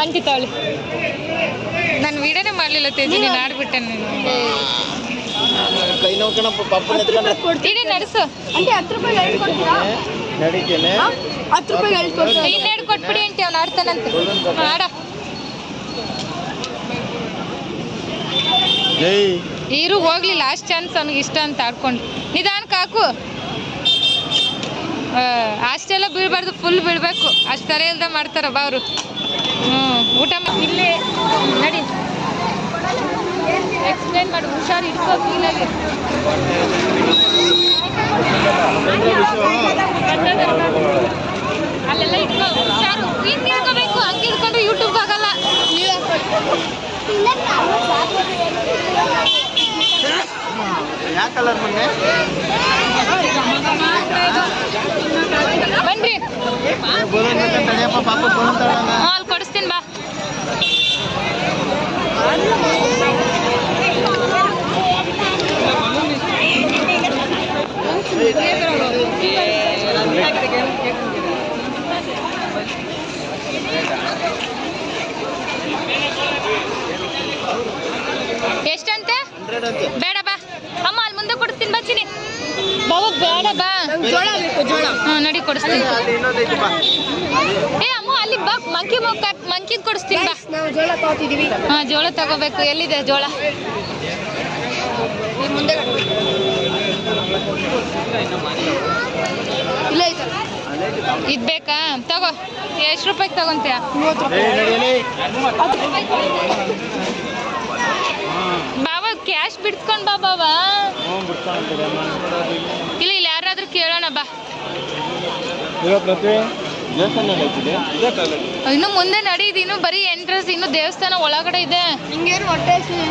Aunty ತಾಳಿ ನಾನು ವಿಡಿಯೋನೇ ಮಾಡಲಿಲ್ಲ ತೇಜು, ನೀನು ಆಡ್ಬಿಟ್ಟೆ ನೀನು. ಕೈ ನೋವು ಕಣಪ್ಪ, ಪಾಪ ಇಡೀ ನಡೆಸು ಆಂಟಿ 10 ರೂಪಾಯಿ ಹೇಳ್ಕೊಡ್ತೀರಾ? ನಡಿಕೇನೆ 10 ರೂಪಾಯಿ ಹೇಳ್ಕೊಡ್ತೀರಾ? ಇನ್ನೆರಡು ಕೊಟ್ಬಿಡಿ ಆಂಟಿ, ಅವ್ನು ಆಡ್ತಾನಂತೆ. ಆಡ ಇರು ಹೋಗ್ಲಿ, ಲಾಸ್ಟ್ ಚಾನ್ಸ್ ಅವ್ನಿಗೆ ಇಷ್ಟ ಅಂತ ಆಡ್ಕೊಂಡು. ನಿಧಾನಕ್ಕೆ ಹಾಕು, ಅಷ್ಟೆಲ್ಲ ಬೀಳ್ಬಾರ್ದು, ಫುಲ್ ಬೀಳ್ಬೇಕು. ಅಷ್ಟು ತರ ಇಲ್ದ ಮಾಡ್ತಾರ ಬಾ ಅವರು. ಊಟ ಇಲ್ಲೇ ನಡಿ, ಎಕ್ಸ್ಪ್ಲೇನ್ ಮಾಡಿ. ಹುಷಾರು ಇಟ್ಕೋ, ಫೀಲಾಗಿ ಅಲ್ಲೆಲ್ಲ ಇಟ್ಕೋ, ಹುಷಾರು. ಹಿಂಗೆ ಇಟ್ಕೋಬೇಕು, ಹಂಗೆ ಇಟ್ಕೊಂಡ್ರೆ ಯೂಟ್ಯೂಬ್ ಆಗಲ್ಲ. ಯಾವ ಕಲರ್ ಮೊನ್ನೆ ಬನ್ರಿ, ತಡಿಯಪ್ಪ, ಪಾಪ ಅಲ್ಲಿ ಕೊಡಿಸ್ತೀನಿ ಬಾ. ಎಷ್ಟಂತೆ? ಬೇಡ ಬಾ ಅಮ್ಮ, ಅಲ್ಲಿ ಮುಂದೆ ಕೊಡಿಸ್ತೀನಿ. ಬಚ್ಚಿನಿ ಬಾಬಾ, ಬೇಡ ಬಾ. ಜೋಳ ಬೇಕು, ಜೋಳ. ನಡಿ ಕೊಡಿಸ್ತೀನಿ. ಏ ಅಮ್ಮ, ಅಲ್ಲಿ ಬಾ, ಮಂಕಿದ್ ಕೊಡಿಸ್ತೀನಿ ಬಾ. ನಾವು ಜೋಳ ತಗೋತಿದೀವಿ. ಜೋಳ ತಗೋಬೇಕು. ಎಲ್ಲಿದೆ ಜೋಳ? ಮುಂದೆ ಇಲ್ಲ ಐತಲ್ಲ. ಇದ್ ಬೇಕಾ? ತಗೋ. ಎಷ್ಟು ರೂಪಾಯಿಗೆ ತಗೊಂತೀಯ? 30 ರೂಪಾಯಿ. ಬಾಬಾ ಕ್ಯಾಶ್ ಬಿಡ್ಸ್ಕೊಂಡ್ ಬಾ ಬಾಬಾ. ಇಲ್ಲ ಯಾರಾದ್ರೂ ಕೇಳೋಣ ಬಾ. ಇನ್ನು ಮುಂದೆ ನಡೀದು, ಇನ್ನು ಬರೀ ಎಂಟ್ರೆನ್ಸ್, ಇನ್ನು ದೇವಸ್ಥಾನ ಒಳಗಡೆ ಇದೆ. ಹಿಂಗೇನು ಹೊಟ್ಟೆ ಹಸಿವು